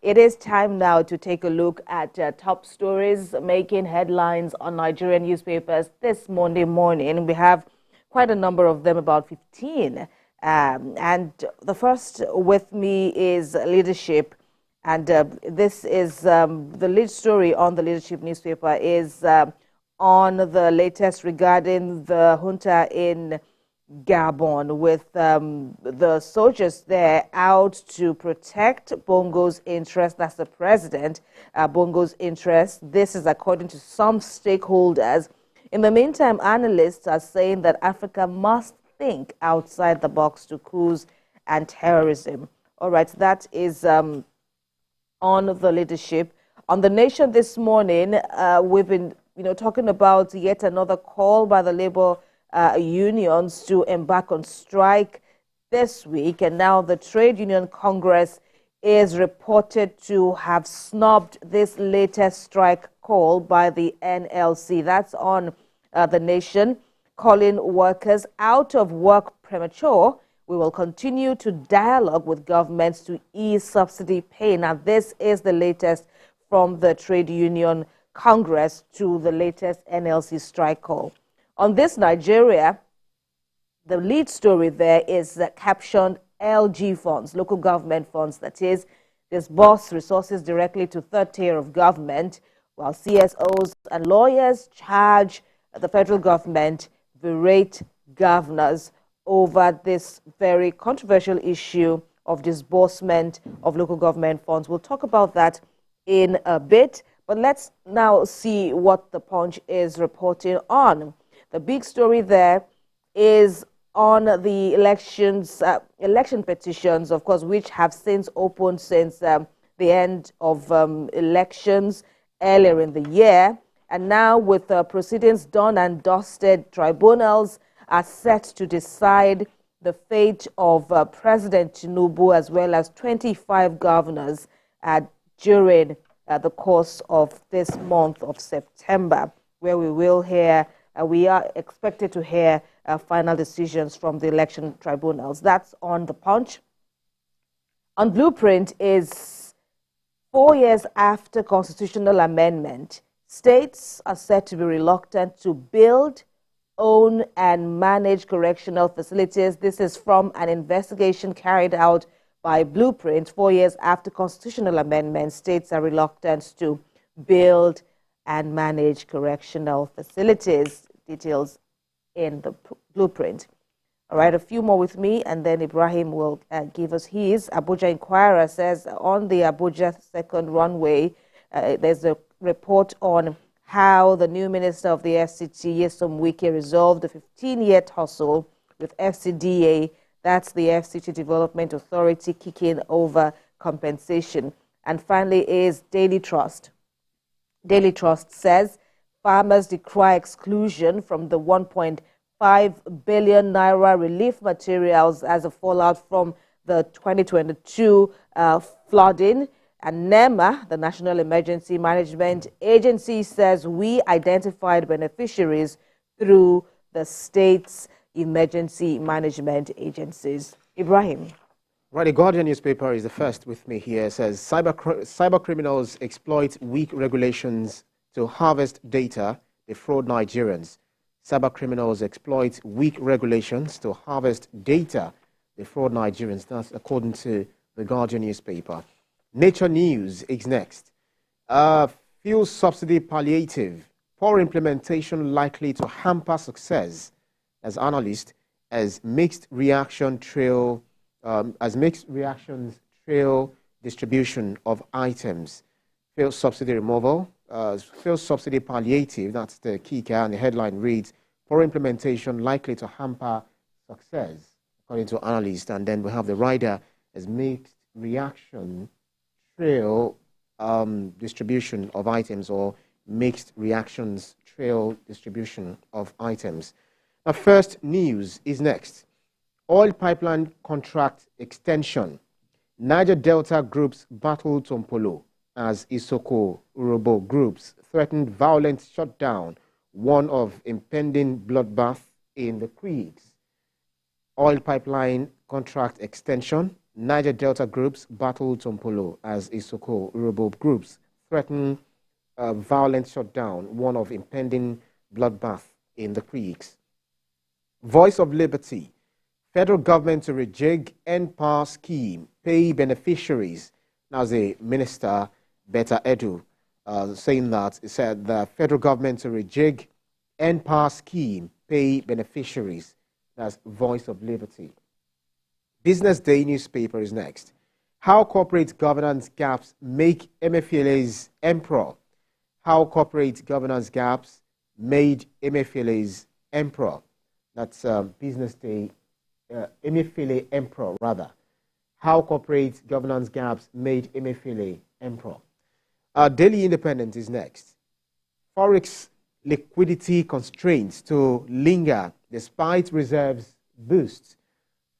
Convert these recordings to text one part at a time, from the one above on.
It is time now to take a look at top stories making headlines on Nigerian newspapers this Monday morning. We have quite a number of them, about 15. And the first with me is leadership. And this is the lead story on the leadership newspaper is on the latest regarding the junta in Gabon, with the soldiers there out to protect Bongo's interest. That's the president, Bongo's interest. This is according to some stakeholders. In the meantime, analysts are saying that Africa must think outside the box to coups and terrorism. All right, that is on the leadership. On the Nation this morning, we've been talking about yet another call by the labor unions to embark on strike this week, and now the Trade Union Congress is reported to have snubbed this latest strike call by the NLC. That's on the Nation, calling workers out of work premature. We will continue to dialogue with governments to ease subsidy pay. Now, this is the latest from the Trade Union Congress to the latest NLC strike call. On this Nigeria, the lead story there is captioned LG funds, local government funds, that is, disburse resources directly to third tier of government, while CSOs and lawyers charge the federal government berate governors over this very controversial issue of disbursement of local government funds. We'll talk about that in a bit, but let's now see what the Punch is reporting on. The big story there is on the election petitions, of course, which have since opened since the end of elections earlier in the year. And now with proceedings done and dusted, tribunals are set to decide the fate of President Tinubu as well as 25 governors during the course of this month of September, where we will hear we are expected to hear final decisions from the election tribunals. That's on the Punch. On Blueprint is 4 years after constitutional amendment, states are said to be reluctant to build, own, and manage correctional facilities. This is from an investigation carried out by Blueprint. 4 years after constitutional amendment, states are reluctant to build and manage correctional facilities. Details in the Blueprint. All right, a few more with me, and then Ibrahim will give us his. Abuja Inquirer says on the Abuja second runway, there's a report on how the new minister of the FCT, Nyesom Wike, resolved the 15-year tussle with FCDA. That's the FCT Development Authority, kicking over compensation. And finally is Daily Trust. Daily Trust says farmers decry exclusion from the 1.5 billion naira relief materials as a fallout from the 2022 flooding. And NEMA, the National Emergency Management Agency, says we identified beneficiaries through the state's emergency management agencies. Ibrahim. Right, the Guardian newspaper is the first with me here. It says cyber criminals exploit weak regulations to harvest data, defraud Nigerians. Cyber criminals exploit weak regulations to harvest data, defraud Nigerians. That's according to the Guardian newspaper. Nature News is next. Fuel subsidy palliative. Poor implementation likely to hamper success, as analysts, as mixed reactions trail distribution of items. Fuel subsidy removal. Fuel subsidy palliative, that's the key, and the headline reads, poor implementation likely to hamper success, according to analysts. And then we have the rider as mixed reaction trail distribution of items, or mixed reactions trail distribution of items. Now, first news is next. Oil pipeline contract extension. Niger Delta groups battle Tompolo as Isoko Urobo groups threatened violent shutdown, one of impending bloodbath in the creeks. Oil pipeline contract extension. Niger Delta groups battle Tompolo as Isoko Urhobo groups threaten a violent shutdown, one of impending bloodbath in the creeks. Voice of Liberty. Federal government to rejig NPAR scheme, pay beneficiaries. Now, the minister, Betta Edu, saying that, he said the federal government to rejig NPAR scheme, pay beneficiaries. That's Voice of Liberty. Business Day newspaper is next. How corporate governance gaps make Emefiele's emperor. How corporate governance gaps made Emefiele's emperor. That's Business Day, Emefiele emperor, rather. How corporate governance gaps made Emefiele emperor. Daily Independent is next. Forex liquidity constraints to linger despite reserves boost.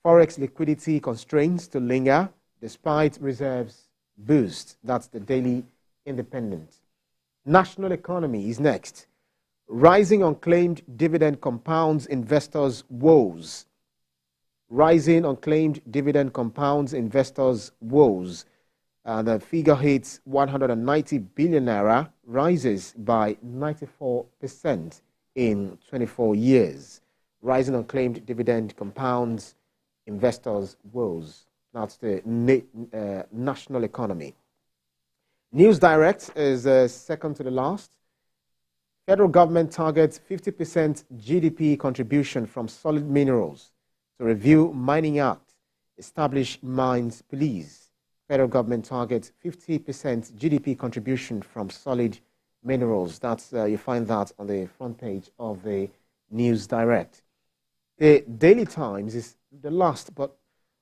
Forex liquidity constraints to linger despite reserves boost. That's the Daily Independent. National Economy is next. Rising unclaimed dividend compounds investors' woes. Rising unclaimed dividend compounds investors' woes. The figure hits 190 billion naira, rises by 94% in 24 years. Rising unclaimed dividend compounds investors' woes. That's the national economy. News Direct is second to the last. Federal government targets 50% GDP contribution from solid minerals to review Mining Act, establish mines police. Federal government targets 50% GDP contribution from solid minerals. That's you find that on the front page of the News Direct. The Daily Times is the last but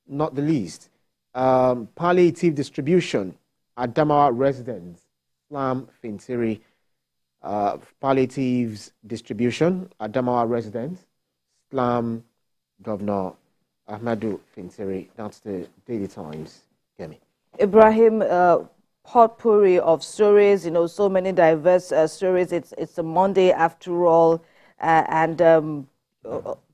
not the least. Palliative distribution. Adamawa residents slam Fintiri. Palliatives distribution. Adamawa residents slam Governor Ahmadu Fintiri. That's the Daily Times. Kemi. Ibrahim, potpourri of stories, so many diverse stories. It's a Monday after all, and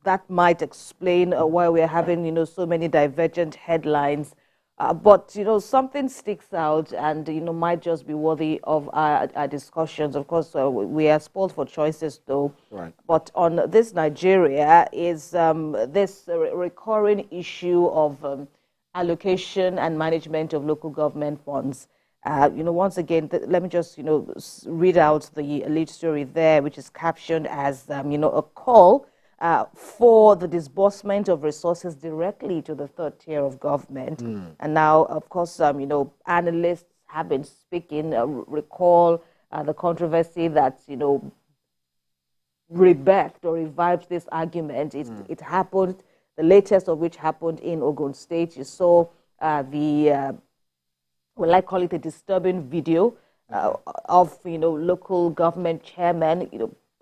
that might explain why we're having, so many divergent headlines. But, something sticks out and, might just be worthy of our discussions. Of course, we are spoiled for choices, though. Right. But on this Nigeria is this recurring issue of allocation and management of local government funds. Once again, let me just, read out the lead story there, which is captioned as, a call for the disbursement of resources directly to the third tier of government. And now, of course, analysts have been speaking, recall the controversy that, rebirthed or revived this argument. It happened, the latest of which happened in Ogun State. You saw well, I call it a disturbing video of, local government chairman,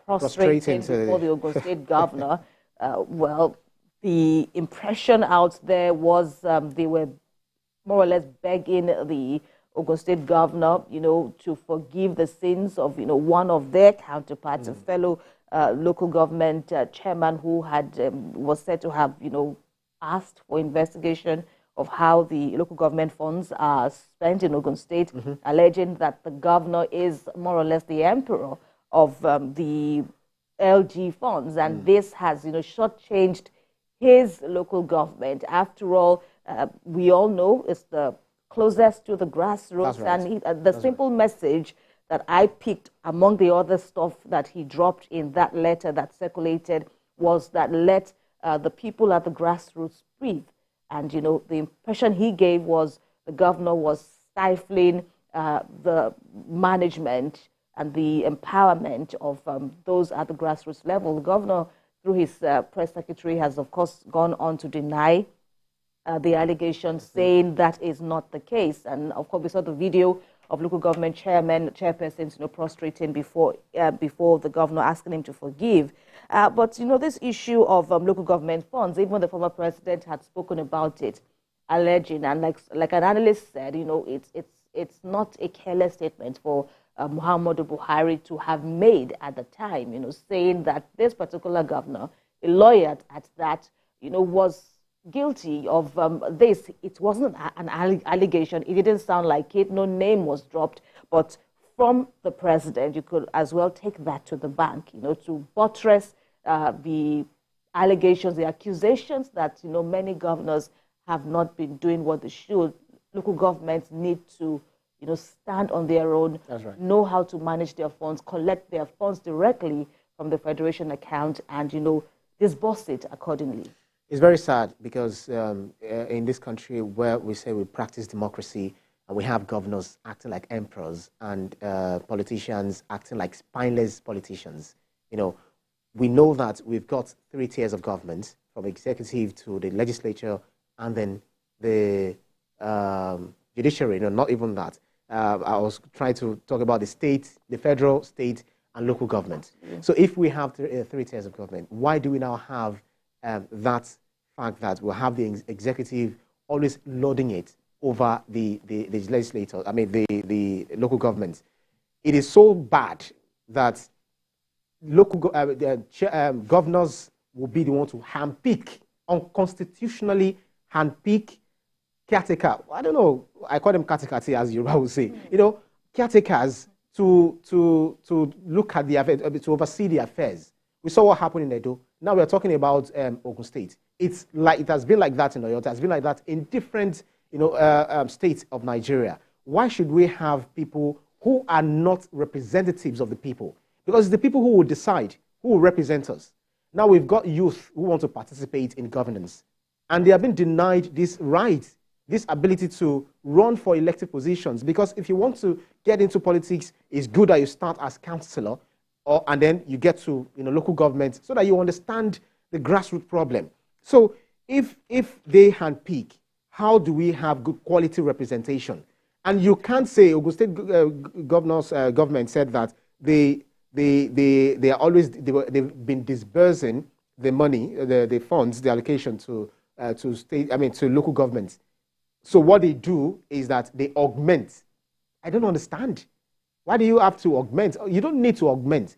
prostrating before the Ogun State governor. Well, the impression out there was they were more or less begging the Ogun State governor, to forgive the sins of, one of their counterparts, a fellow local government chairman who had was said to have, asked for investigation of how the local government funds are spent in Ogun State, alleging that the governor is more or less the emperor of the LG funds, and this has, shortchanged his local government. After all, we all know it's the closest to the grassroots, right. And the simple message that I picked among the other stuff that he dropped in that letter that circulated was that let the people at the grassroots breathe. And, the impression he gave was the governor was stifling the management and the empowerment of those at the grassroots level. The governor, through his press secretary, has, of course, gone on to deny the allegations, saying that is not the case. And, of course, we saw the video of local government chairpersons, prostrating before the governor, asking him to forgive. But, this issue of local government funds, even the former president had spoken about it, alleging, and like an analyst said, it's not a careless statement for Muhammadu Buhari to have made at the time, saying that this particular governor, a lawyer at that, was guilty of this. It wasn't an allegation. It didn't sound like it. No name was dropped. But from the president, you could as well take that to the bank, to buttress the allegations, the accusations that, many governors have not been doing what they should. Local governments need to, stand on their own, That's right. know how to manage their funds, collect their funds directly from the federation account and, disburse it accordingly. It's very sad because in this country where we say we practice democracy and we have governors acting like emperors and politicians acting like spineless politicians, we know that we've got 3 tiers of government, from executive to the legislature and then the judiciary. Not even that. I was trying to talk about the state, the federal, state, and local government. So if we have 3 tiers of government, why do we now have that fact that we'll have the executive always lording it over the legislator, the local government? It is so bad that local governors will be the one to handpick, unconstitutionally handpick caretaker. I don't know, I call them caretaker as you would say. Caretakers to look at the affairs, to oversee the affairs. We saw what happened in Edo. Now we are talking about Ogun State. It's like it has been like that in Oyo. It has been like that in different states of Nigeria. Why should we have people who are not representatives of the people? Because it's the people who will decide, who will represent us. Now we've got youth who want to participate in governance, and they have been denied this right, this ability to run for elected positions. Because if you want to get into politics, it's good that you start as councillor, and then you get to local government so that you understand the grassroots problem. So if they handpick, how do we have good quality representation? And you can't say Ogun State government said that they've been disbursing the money, the funds, the allocation to local governments. So what they do is that they augment. I don't understand. Why do you have to augment? You don't need to augment.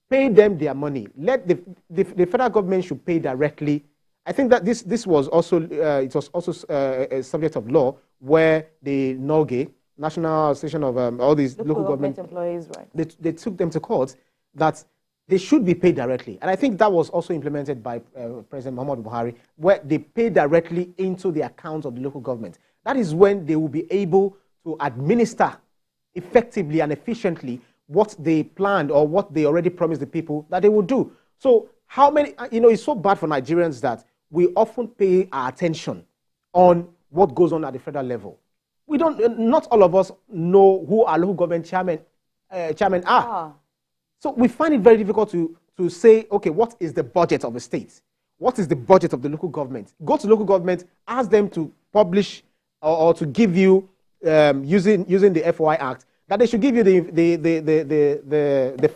Pay them their money. Let the federal government should pay directly. I think that this was also a subject of law where the NULGE, National Association of all these local government employees, right? They took them to court that they should be paid directly. And I think that was also implemented by President Muhammadu Buhari, where they pay directly into the account of the local government. That is when they will be able to administer effectively and efficiently what they planned or what they already promised the people that they will do. So how many, it's so bad for Nigerians that we often pay our attention on what goes on at the federal level. We don't, not all of us know who our local government chairmen are. So we find it very difficult to say, okay, what is the budget of the state? What is the budget of the local government? Go to local government, ask them to publish or to give you, using the FOI Act, that they should give you the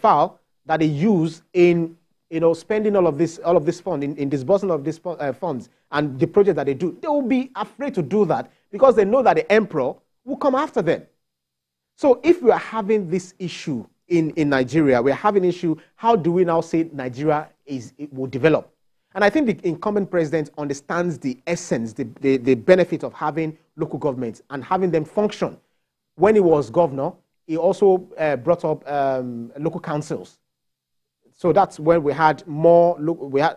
file that they use in spending all of this fund, in disbursing of these funds and the project that they do. They will be afraid to do that because they know that the emperor will come after them. So if we are having this issue in Nigeria, we are having an issue, how do we now say Nigeria will develop? And I think the incumbent president understands the essence, the benefit of having local governments and having them function. When he was governor, he also brought up local councils. So that's when we had more,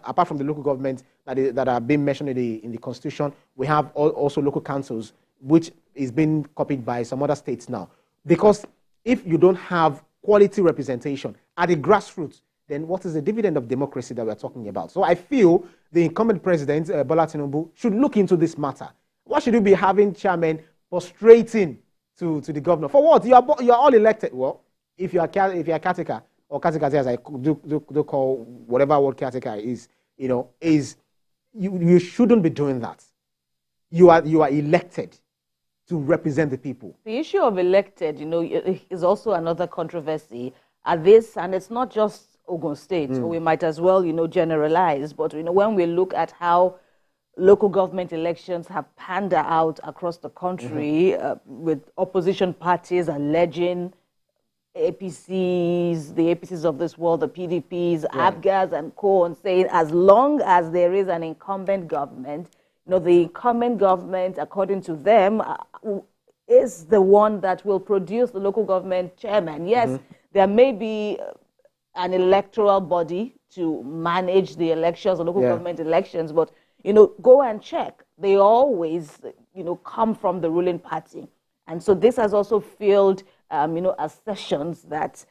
apart from the local government that are being mentioned in the constitution, we have also local councils, which is being copied by some other states now. Because if you don't have quality representation at the grassroots, then what is the dividend of democracy that we're talking about? So I feel the incumbent president, Bola Tinubu, should look into this matter. Why should you be having chairmen prostrating to the governor? For what? You are all elected. Well, if you are caretaker, or caretaker, as I do call whatever word caretaker is, you shouldn't be doing that. You are elected to represent the people. The issue of elected, is also another controversy at this, and it's not just Ogun State. So we might as well, generalize. But when we look at how local government elections have panned out across the country, with opposition parties alleging APCs, the APCs of this world, the PDPs, LGAs and co on, saying as long as there is an incumbent government, the incumbent government, according to them, is the one that will produce the local government chairman. Yes, there may be an electoral body to manage the elections, the local government elections, but, go and check. They always, come from the ruling party. And so this has also fueled, assertions that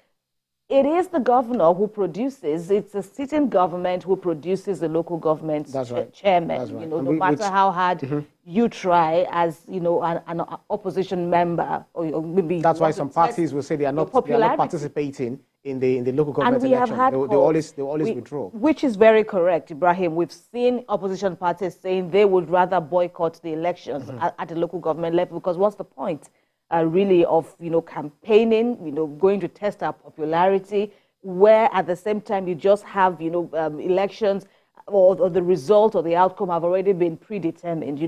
it is the governor who produces, it's a sitting government who produces the local government chairman. That's right. No matter how hard you try as, an opposition member, or maybe that's why some parties will say they are not participating in the local government election. They always withdraw. Which is very correct, Ibrahim. We've seen opposition parties saying they would rather boycott the elections at the local government level, because what's the point? Really of campaigning, going to test our popularity, where at the same time you just have elections or the result or the outcome have already been predetermined.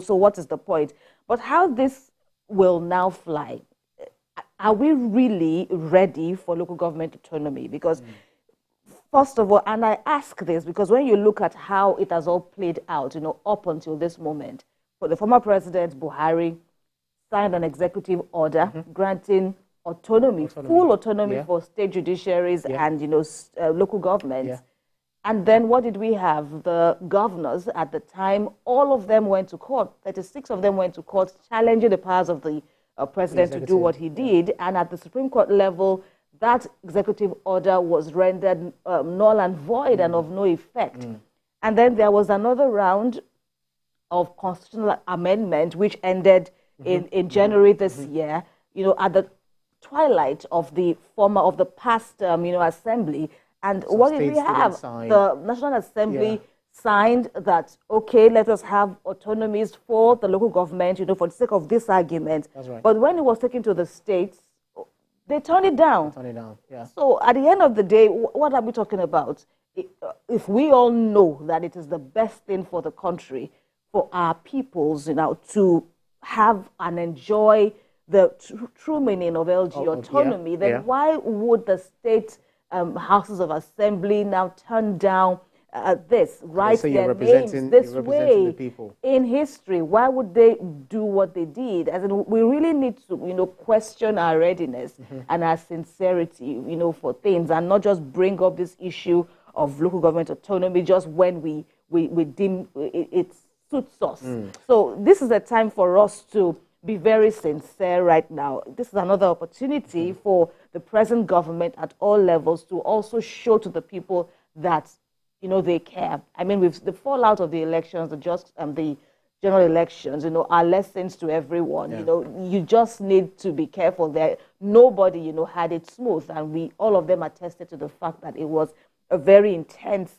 So what is the point? But how this will now fly? Are we really ready for local government autonomy? Because first of all, and I ask this because when you look at how it has all played out, up until this moment, for the former President Buhari signed an executive order granting autonomy, full autonomy for state judiciaries and local governments. And then what did we have? The governors at the time, all of them went to court. 36 of them went to court challenging the powers of the president to do what he did. And at the Supreme Court level, that executive order was rendered null and void and of no effect. And then there was another round of constitutional amendment which ended in January this year, at the twilight of the past, assembly. And some what did we have? The National Assembly signed that, okay, let us have autonomies for the local government, for the sake of this argument. That's right. But when it was taken to the states, they turned it down. So at the end of the day, what are we talking about? If we all know that it is the best thing for the country, for our peoples, to have and enjoy the true meaning of LG autonomy, then why would the state houses of assembly now turn down this, write their names this way in history? Why would they do what they did? As in, we really need to, question our readiness and our sincerity, for things, and not just bring up this issue of local government autonomy just when we deem it suits us. So this is a time for us to be very sincere right now. This is another opportunity for the present government at all levels to also show to the people that, they care. I mean, with the fallout of the elections, the general elections, are lessons to everyone. You just need to be careful there. Nobody, had it smooth, and all of them attested to the fact that it was a very intense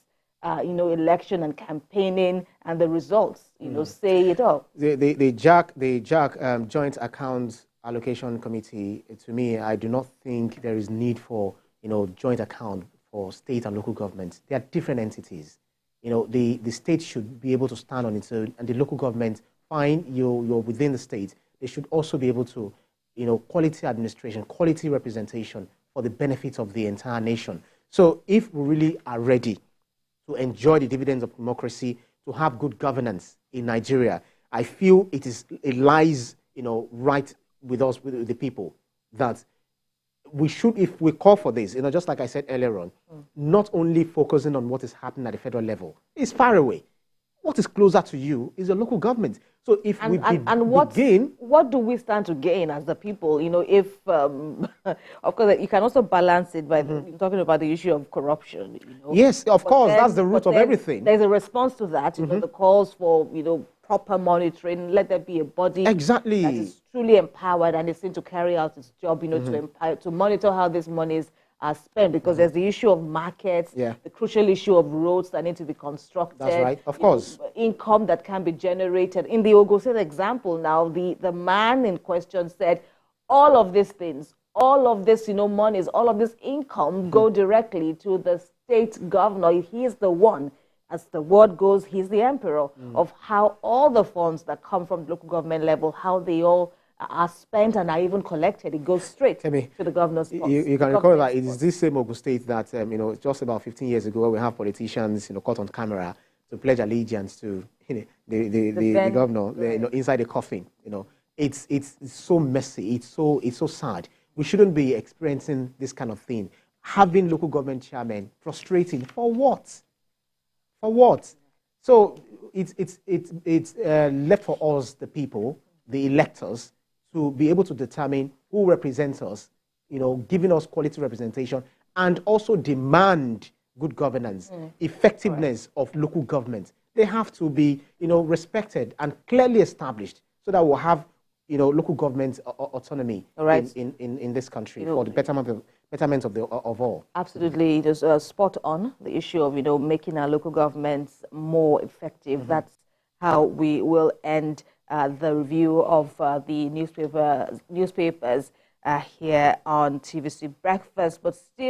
election and campaigning, and the results, say it all. The JAC Joint Accounts Allocation Committee, to me, I do not think there is need for, joint account for state and local governments. They are different entities. The state should be able to stand on its own, and the local government, fine, you're within the state. They should also be able to, quality administration, quality representation for the benefit of the entire nation. So if we really are ready to enjoy the dividends of democracy, to have good governance in Nigeria, I feel it lies, right with us, with the people, that we should, if we call for this, just like I said earlier on, not only focusing on what is happening at the federal level. It's far away. What is closer to you is your local government. So if begin... What do we stand to gain as the people? If, of course, you can also balance it by talking about the issue of corruption. Yes, of course, that's the root of everything. There's a response to that, the calls for, proper monitoring. Let there be a body that is truly empowered and is seen to carry out its job, to monitor how these monies are spent, because there's the issue of markets, the crucial issue of roads that need to be constructed. That's right, of course. Income that can be generated. In the Ogun State example now, the man in question said, all of these things, all of this, monies, all of this income go directly to the state governor. He is the one, as the word goes, he's the emperor of how all the funds that come from the local government level, how they all are spent and are even collected. It goes straight to the governor's post. You can recall that it is this same Ogun State that, just about 15 years ago, where we have politicians, caught on camera to pledge allegiance to the governor, right. inside the coffin. It's so messy. It's so sad. We shouldn't be experiencing this kind of thing. Having local government chairmen frustrating for what? For what? So it's left for us, the people, the electors, to be able to determine who represents us, giving us quality representation, and also demand good governance, effectiveness of local government. They have to be, respected and clearly established so that we'll have, local government autonomy in this country for the betterment of all. Absolutely, it is spot on, the issue of, making our local governments more effective. That's how we will end the review of the newspapers here on TVC Breakfast, but still